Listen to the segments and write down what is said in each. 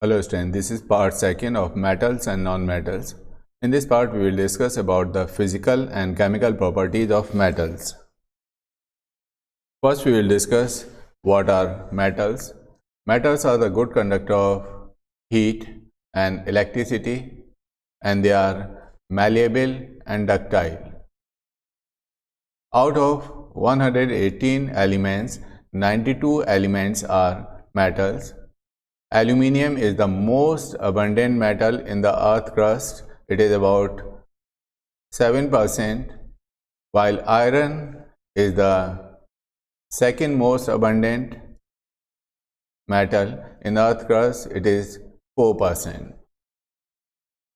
Hello students, this is part second of metals and non-metals. In this part, we will discuss about the physical and chemical properties of metals. First, we will discuss what are metals. Metals are the good conductor of heat and electricity, and they are malleable and ductile. Out of 118 elements, 92 elements are metals. Aluminium is the most abundant metal in the earth crust. It is about 7%, while iron is the second most abundant metal in the earth crust. It is 4%.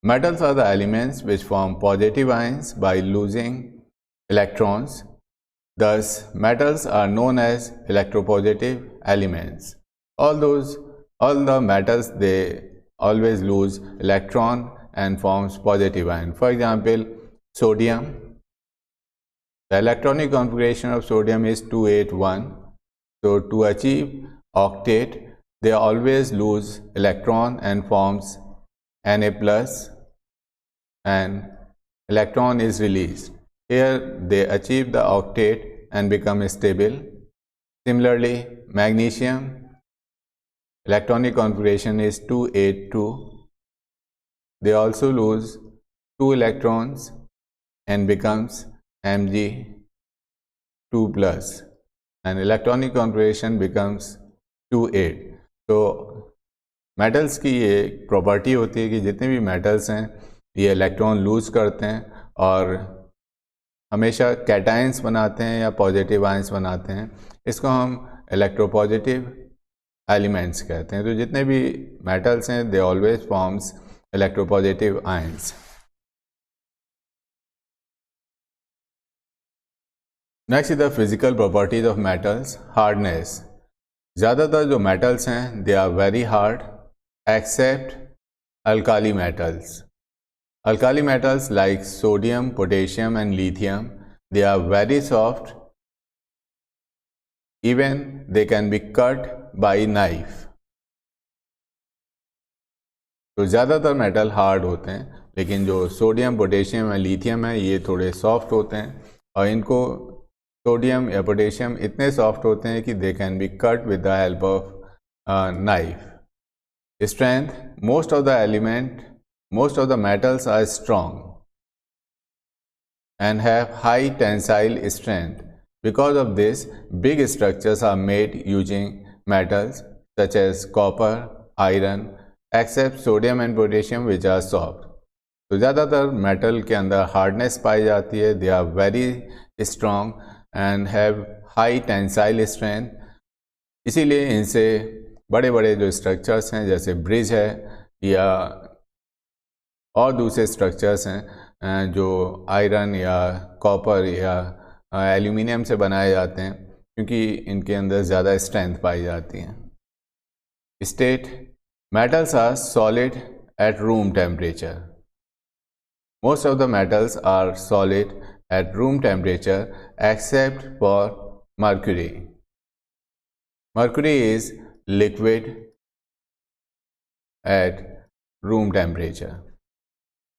Metals are the elements which form positive ions by losing electrons. Thus, metals are known as electropositive elements. All the metals, they always lose electron and forms positive ion. For example, sodium. The electronic configuration of sodium is 281. So to achieve octet, they always lose electron and forms Na plus, and electron is released. Here they achieve the octet and become stable. Similarly, magnesium, electronic configuration is 282. They also lose 2 electrons and becomes Mg2 plus, and electronic configuration becomes 28. तो metals की ये property होती है कि जितने भी metals हैं ये इलेक्ट्रॉन लूज करते हैं और हमेशा कैटायंस बनाते हैं या पॉजिटिव आयंस बनाते हैं. इसको हम इलेक्ट्रोपॉजिटिव एलिमेंट्स कहते हैं. तो जितने भी मेटल्स हैं they always forms electropositive ions. Next is the physical properties of metals. Hardness. ज़्यादातर जो मेटल्स हैं they are very hard except alkali metals. Alkali metals like sodium, potassium and lithium, they are very soft. Even they can be cut by knife. तो ज़्यादातर metal hard होते हैं, लेकिन जो sodium, potassium और लिथियम है ये थोड़े सॉफ्ट होते हैं, और इनको सोडियम या पोटेशियम इतने सॉफ्ट होते हैं कि they can be cut with the help of knife. Strength. Most of the metals are strong and have high tensile strength. Because of this, big structures are made using metals such as copper, iron, except sodium and potassium which are soft. तो ज़्यादातर metal के अंदर hardness पाई जाती है. They are very strong and have high tensile strength. इसीलिए इनसे बड़े बड़े जो स्ट्रक्चर्स हैं जैसे ब्रिज है या और दूसरे स्ट्रक्चर्स हैं जो आयरन या कॉपर या एल्यूमिनियम से बनाए जाते हैं, क्योंकि इनके अंदर ज़्यादा स्ट्रेंथ पाई जाती है. State. Metals are solid at room temperature. Most of the metals are solid at room temperature except for mercury. Mercury is liquid at room temperature.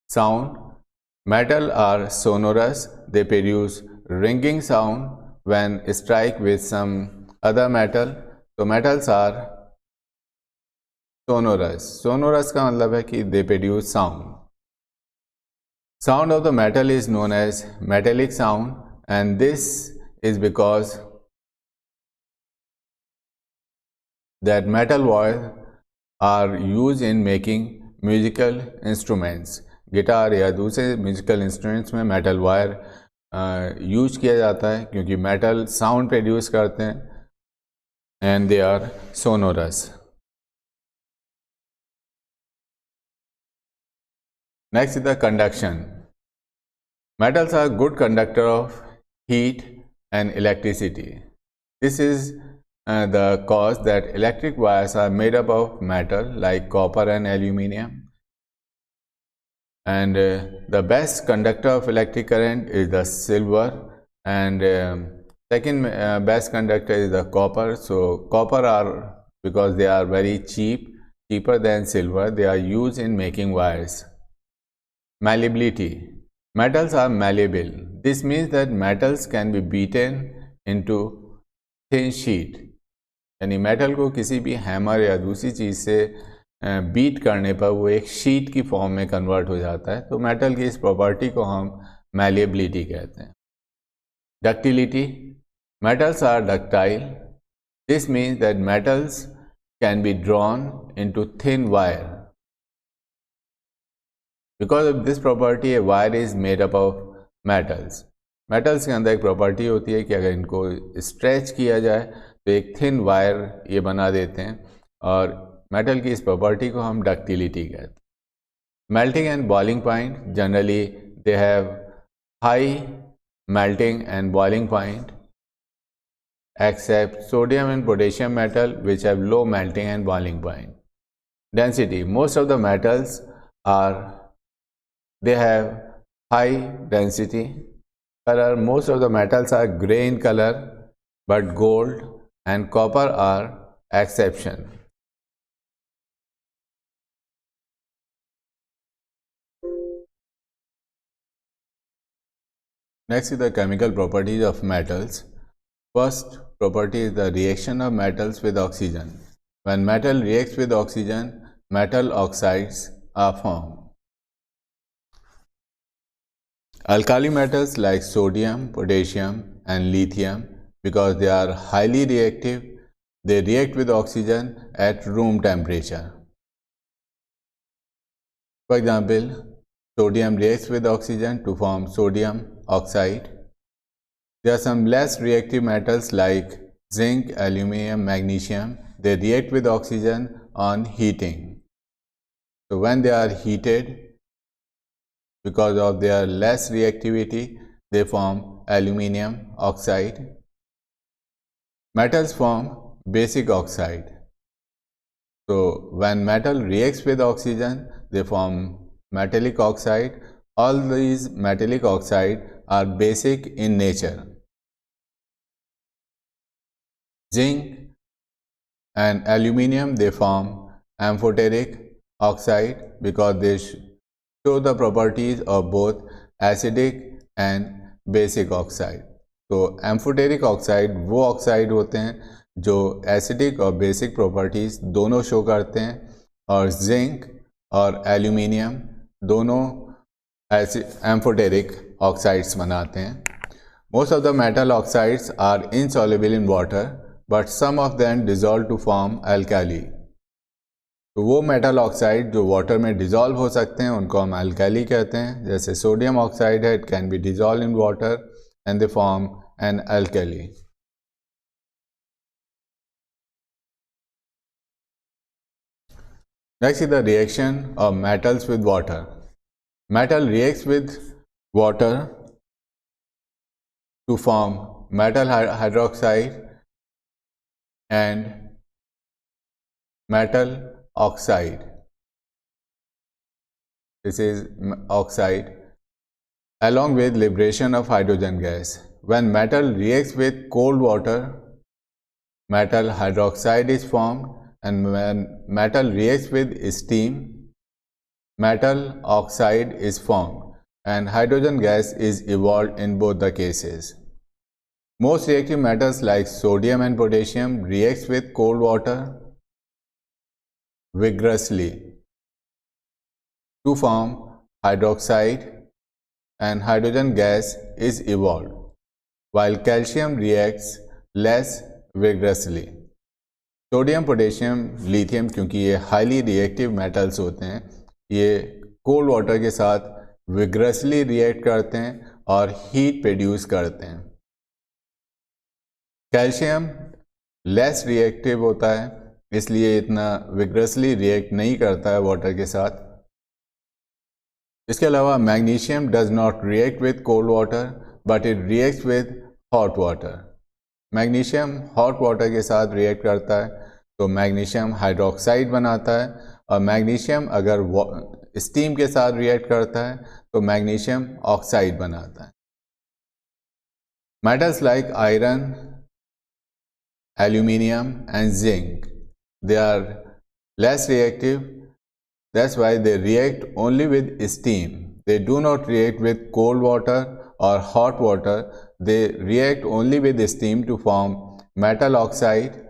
Sound. Metal are sonorous. They produce ringing sound when strike with some other metal. So metals are sonorous. Sonorous का मतलब है कि they produce sound. Sound of the metal is known as metallic sound, and this is because that metal wires are used in making musical instruments. Guitar या दूसरे musical instruments में metal wire use किया जाता है क्योंकि metal sound produce करते हैं and they are sonorous. Next is the conduction. Metals are good conductor of heat and electricity. This is the cause that electric wires are made up of metal like copper and aluminium, and the best conductor of electric current is the silver, and second best conductor is the copper. So copper are, because they are very cheap cheaper than silver. They are used in making wires. Malleability. Metals are malleable. This means that metals can be beaten into thin sheet. यानी metal को किसी भी hammer या दूसरी चीज़ से beat करने पर वो एक शीट की फॉर्म में कन्वर्ट हो जाता है. तो मेटल की इस प्रॉपर्टी को हम मैलिएबिलिटी कहते हैं. Ductility. Metals are ductile. This means that metals can be drawn into thin wire. Because of this property a wire is made up of metals. Metals के अंदर एक प्रॉपर्टी होती है कि अगर इनको स्ट्रेच किया जाए तो एक थिन वायर ये बना देते हैं, और मेटल की इस प्रॉपर्टी को हम डक्टिलिटी कहते हैं. Melting and boiling point. Generally they have high melting and boiling point except sodium and potassium metal which have low melting and boiling point. Density. Most of the metals they have high density. Color. Most of the metals are gray in color, but gold and copper are exception. Next is the chemical properties of metals. First property is the reaction of metals with oxygen. When metal reacts with oxygen, metal oxides are formed. Alkali metals like sodium, potassium and lithium, because they are highly reactive, they react with oxygen at room temperature. For example, sodium reacts with oxygen to form sodium oxide. There are some less reactive metals like zinc, aluminum, magnesium. They react with oxygen on heating. So when they are heated, because of their less reactivity, they form aluminum oxide. Metals form basic oxide. So when metal reacts with oxygen, they form metallic oxide. All these metallic oxide are basic in nature. Zinc and aluminum, they form amphoteric oxide because they show the properties of both acidic and basic oxide. तो amphoteric oxide वो oxide होते हैं जो acidic और basic properties दोनों show करते हैं, और जिंक और एल्यूमिनियम दोनों amphoteric oxides बनाते हैं. Most of the metal oxides are insoluble in water, but some of them dissolve to form alkali. तो वो मेटल ऑक्साइड जो वाटर में डिज़ोल्व हो सकते हैं उनको हम अल्कली कहते हैं. जैसे सोडियम ऑक्साइड है, it can be dissolve in water and they form an alkali. Next is the reaction of metals with water. Metal reacts with water to form metal hydroxide and metal oxide. This is oxide along with liberation of hydrogen gas. When metal reacts with cold water, metal hydroxide is formed, and when metal reacts with steam, metal oxide is formed and hydrogen gas is evolved in both the cases. Most reactive metals like sodium and potassium reacts with cold water vigorously to form hydroxide and hydrogen gas is evolved, while calcium reacts less vigorously. Sodium, potassium, lithium, क्योंकि ये highly reactive metals होते हैं, ये cold water के साथ vigorously react करते हैं और हीट प्रोड्यूस करते हैं. कैल्शियम लेस रिएक्टिव होता है, इसलिए इतना विग्रसली रिएक्ट नहीं करता है वाटर के साथ. इसके अलावा magnesium does not react with cold water but it reacts with hot water. Magnesium hot water के साथ रिएक्ट करता है तो मैग्नीशियम हाइड्रोक्साइड बनाता है, और मैग्नीशियम अगर स्टीम के साथ रिएक्ट करता है तो मैग्नीशियम ऑक्साइड बनाता है. Metals like iron, aluminium and zinc, they are less reactive. That's why they react only with steam. They do not react with cold water or hot water. They react only with steam to form metal oxide,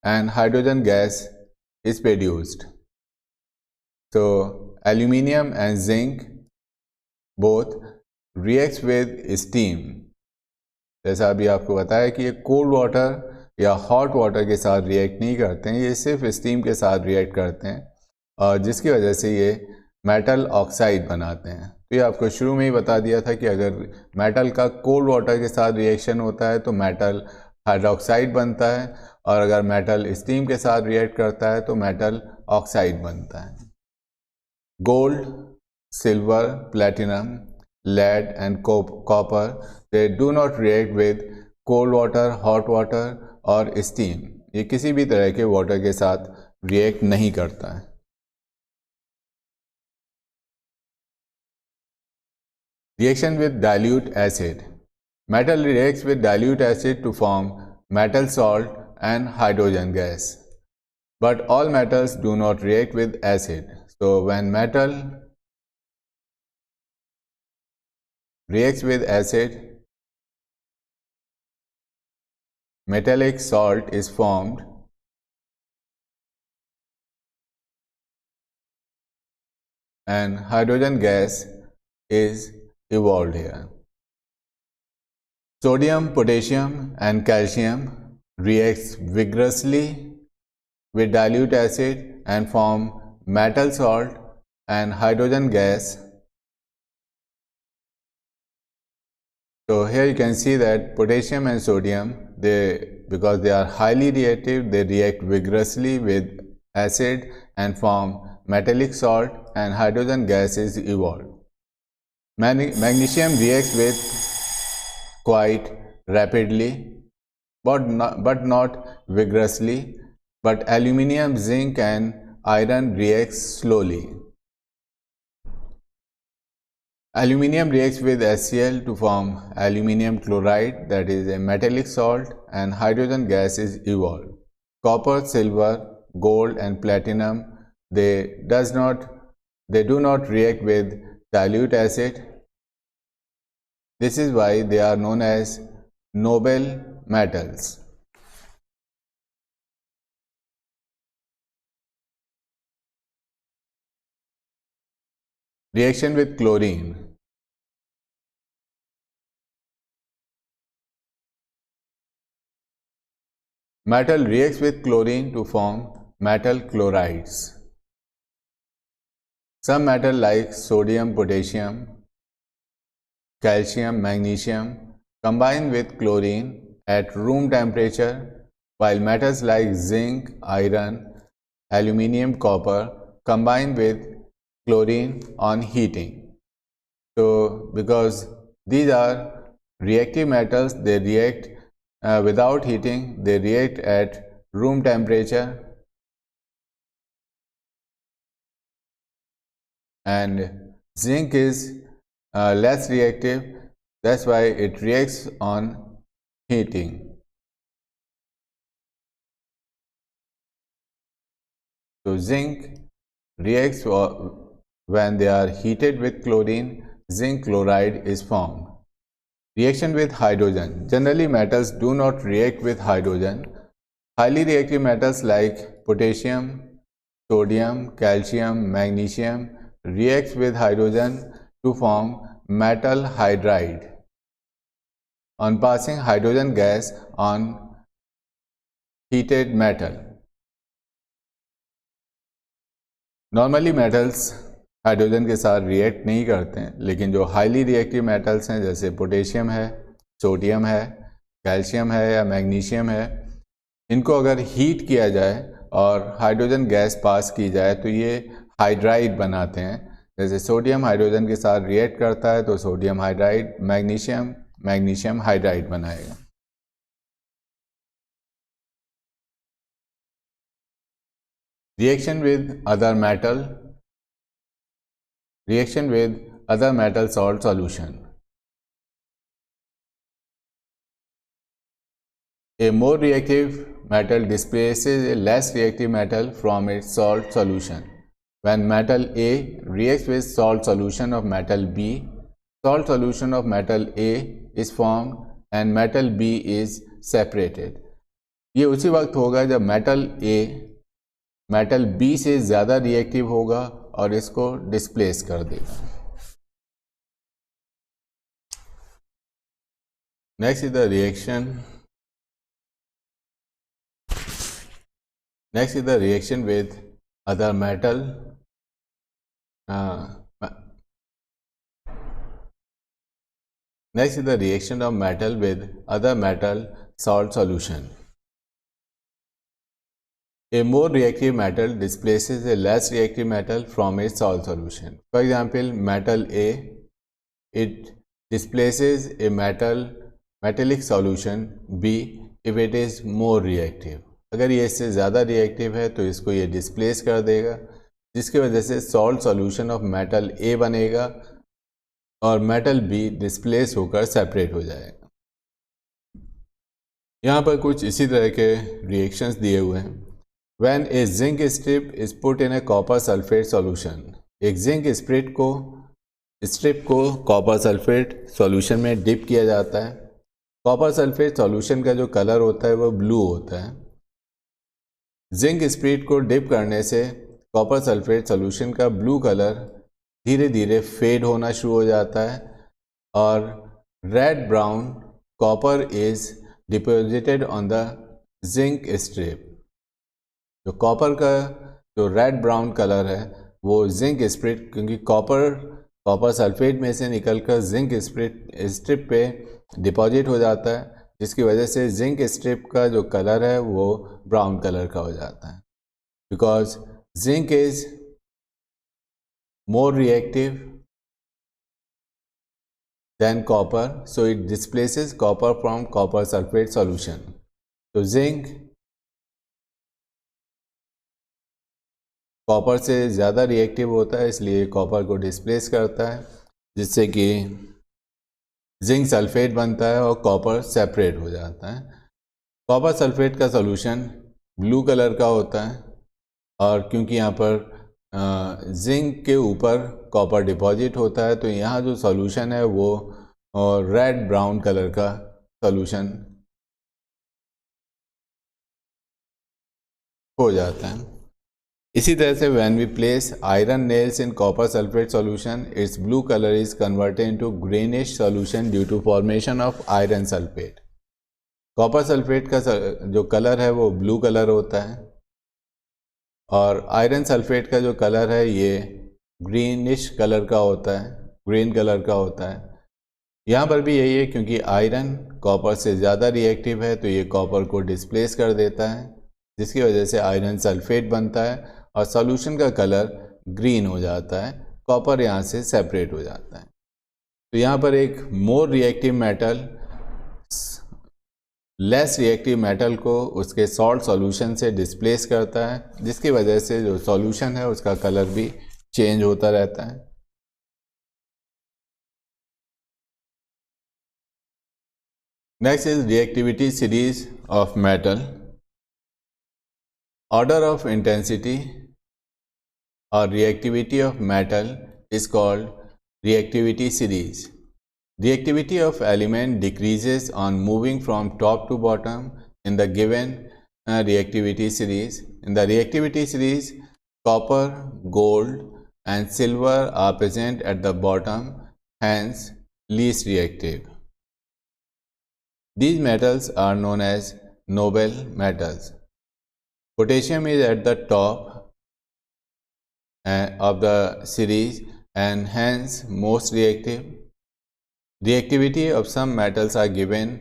and hydrogen gas is produced. So aluminium and zinc both reacts with steam. जैसा अभी आपको बताया कि ये cold water या hot water के साथ react नहीं करते हैं, ये सिर्फ स्टीम के साथ रिएक्ट करते हैं, और जिसकी वजह से ये मेटल ऑक्साइड बनाते हैं। तो ये आपको शुरू में ही बता दिया था कि अगर मेटल का कोल्ड वाटर के साथ रिएक्शन होता है तो मेटल हाइड्रोक्साइड बनता है, और अगर मेटल स्टीम के साथ रिएक्ट करता है तो मेटल ऑक्साइड बनता है। Gold, silver, platinum, lead and copper, they do not react with cold water, hot water और steam. ये किसी भी तरह के वाटर के साथ रिएक्ट नहीं करता है। Reaction with dilute acid. Metal reacts with dilute acid to form metal salt and hydrogen gas. But all metals do not react with acid. So when metal reacts with acid, metallic salt is formed, and hydrogen gas is evolved here. Sodium, potassium and calcium reacts vigorously with dilute acid and form metal salt and hydrogen gas. So here you can see that potassium and sodium, because they are highly reactive, they react vigorously with acid and form metallic salt, and hydrogen gas is evolved. Magnesium reacts with quite rapidly, but not vigorously. But aluminium, zinc and iron reacts slowly. Aluminium reacts with HCl to form aluminium chloride, that is a metallic salt, and hydrogen gas is evolved. Copper, silver, gold and platinum, they do not react with dilute acid. This is why they are known as noble metals. Reaction with chlorine. Metal reacts with chlorine to form metal chlorides. Some metal like sodium, potassium, calcium, magnesium combine with chlorine at room temperature, while metals like zinc, iron, aluminium, copper combine with chlorine on heating. So because these are reactive metals, they react without heating, they react at room temperature, and zinc is less reactive, that's why it reacts on heating. So zinc reacts when they are heated with chlorine, zinc chloride is formed. Reaction with hydrogen. Generally metals do not react with hydrogen. Highly reactive metals like potassium, sodium, calcium, magnesium reacts with hydrogen to form metal hydride on passing hydrogen gas on heated metal. Normally metals hydrogen के साथ react नहीं करते हैं, लेकिन जो highly reactive metals हैं जैसे potassium है, सोडियम है, कैल्शियम है या मैग्नीशियम है, इनको अगर हीट किया जाए और हाइड्रोजन गैस पास की जाए तो ये हाइड्राइड बनाते हैं। जैसे सोडियम हाइड्रोजन के साथ रिएक्ट करता है तो सोडियम हाइड्राइड, मैग्नीशियम हाइड्राइड बनाएगा। Reaction with other metal salt solution. A more reactive metal displaces a less reactive metal from its salt solution. When metal A reacts with salt solution of metal B, salt solution of metal A is formed and metal B is separated. ये उसी वक्त होगा जब metal A metal B से ज़्यादा reactive होगा और इसको डिस्प्लेस कर देगा. Next is the reaction. Next is the reaction with other metal. Next is the reaction of metal with other metal salt solution. A more reactive metal displaces a less reactive metal from its salt solution. For example, metal A, it displaces a metallic solution B if it is more reactive. अगर ये इससे ज़्यादा reactive है तो इसको ये displace कर देगा, जिसकी वजह से सॉल्ट सॉल्यूशन ऑफ मेटल ए बनेगा और मेटल बी डिस्प्लेस होकर सेपरेट हो जाएगा. यहाँ पर कुछ इसी तरह के रिएक्शंस दिए हुए हैं. When a zinc strip is put in a copper sulfate solution, एक जिंक स्ट्रिप को कॉपर सल्फेट सॉल्यूशन में डिप किया जाता है. कॉपर सल्फेट सॉल्यूशन का जो कलर होता है वो ब्लू होता है. जिंक स्प्रिट को डिप करने से कॉपर सल्फेट सॉल्यूशन का ब्लू कलर धीरे धीरे फेड होना शुरू हो जाता है और red brown copper is deposited on the zinc strip. जो कॉपर का जो रेड ब्राउन कलर है वो जिंक स्प्रिट, क्योंकि कॉपर सल्फेट में से निकलकर जिंक स्ट्रिप पे डिपॉजिट हो जाता है, जिसकी वजह से जिंक स्ट्रिप का जो कलर है वो ब्राउन कलर का हो जाता है. Because zinc is more reactive than copper, so it displaces copper from copper sulphate solution. तो जिंक कॉपर से ज़्यादा रिएक्टिव होता है, इसलिए कॉपर को डिस्प्लेस करता है, जिससे कि जिंक सल्फेट बनता है और कॉपर सेपरेट हो जाता है. कॉपर सल्फेट का सॉल्यूशन ब्लू कलर का होता है और क्योंकि यहाँ पर जिंक के ऊपर कॉपर डिपॉजिट होता है तो यहाँ जो सॉल्यूशन है वो रेड ब्राउन कलर का सॉल्यूशन हो जाता है. इसी तरह से when we place iron nails in copper sulphate solution, its blue colour is converted into greenish solution due to formation of iron sulphate. Copper sulphate का जो कलर है वो ब्लू कलर होता है और आयरन सल्फेट का जो कलर है ये ग्रीनिश कलर का होता है, ग्रीन कलर का होता है. यहाँ पर भी यही है, क्योंकि आयरन कॉपर से ज़्यादा रिएक्टिव है तो ये कॉपर को डिस्प्लेस कर देता है, जिसकी वजह से आयरन सल्फेट बनता है और सॉल्यूशन का कलर ग्रीन हो जाता है, कॉपर यहाँ से सेपरेट हो जाता है. तो यहाँ पर एक more reactive metal less reactive metal को उसके सॉल्ट सॉल्यूशन से डिस्प्लेस करता है, जिसकी वजह से जो सॉल्यूशन है उसका कलर भी चेंज होता रहता है. Next is reactivity series of metal. Order of intensity or reactivity of metal is called reactivity series. Reactivity of element decreases on moving from top to bottom in the given reactivity series. In the reactivity series, copper, gold and silver are present at the bottom, hence least reactive. These metals are known as noble metals. Potassium is at the top of the series and hence most reactive. Reactivity of some metals are given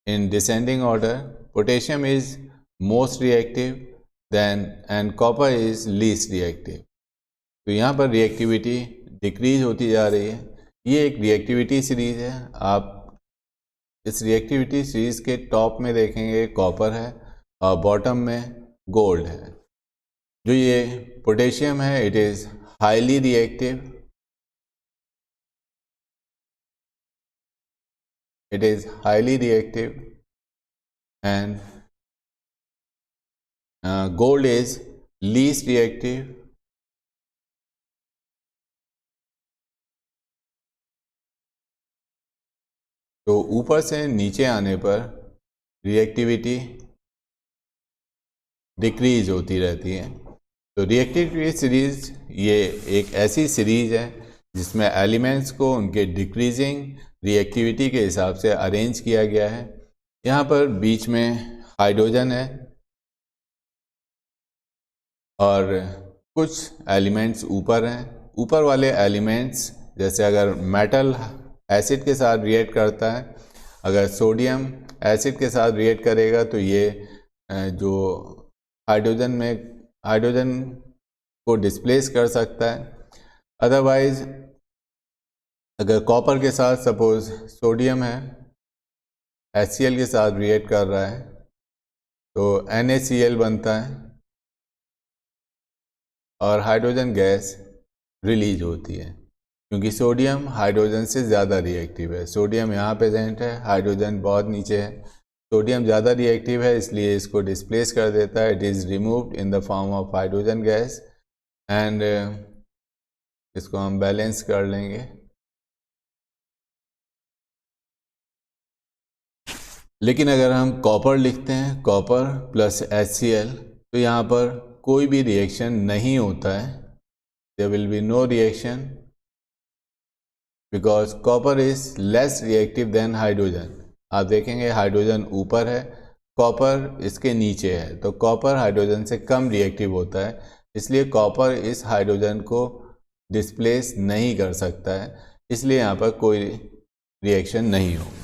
in descending order. Potassium is most reactive and copper is least reactive. तो यहाँ पर reactivity decrease होती जा रही है. ये एक reactivity series है. आप इस रिएक्टिविटी सीरीज के टॉप में देखेंगे कॉपर है और बॉटम में गोल्ड है. जो ये पोटेशियम है it is highly reactive, and gold is least reactive, तो ऊपर से नीचे आने पर रिएक्टिविटी डिक्रीज होती रहती है। तो रिएक्टिविटी सीरीज ये एक ऐसी सीरीज है जिसमें एलिमेंट्स को उनके डिक्रीजिंग रिएक्टिविटी के हिसाब से अरेंज किया गया है। यहाँ पर बीच में हाइड्रोजन है और कुछ एलिमेंट्स ऊपर हैं। ऊपर वाले एलिमेंट्स जैसे अगर मेटल एसिड के साथ रिएक्ट करता है, अगर सोडियम एसिड के साथ रिएक्ट करेगा तो ये जो हाइड्रोजन को डिस्प्लेस कर सकता है। अदरवाइज अगर कॉपर के साथ सपोज सोडियम है, HCl के साथ रिएक्ट कर रहा है तो NaCl बनता है और हाइड्रोजन गैस रिलीज होती है, क्योंकि सोडियम हाइड्रोजन से ज़्यादा रिएक्टिव है। सोडियम यहाँ प्रेजेंट है, हाइड्रोजन बहुत नीचे है। सोडियम ज़्यादा रिएक्टिव है इसलिए इसको डिस्प्लेस कर देता है। It is removed in the form of hydrogen gas and इसको हम बैलेंस कर लेंगे। लेकिन अगर हम कॉपर लिखते हैं, कॉपर प्लस HCl, तो यहाँ पर कोई भी रिएक्शन नहीं होता है। There will be no reaction because copper is less reactive than hydrogen. आप देखेंगे हाइड्रोजन ऊपर है, कॉपर इसके नीचे है, तो कॉपर हाइड्रोजन से कम रिएक्टिव होता है, इसलिए कॉपर इस हाइड्रोजन को डिस्प्लेस नहीं कर सकता है, इसलिए यहाँ पर कोई रिएक्शन नहीं होगा।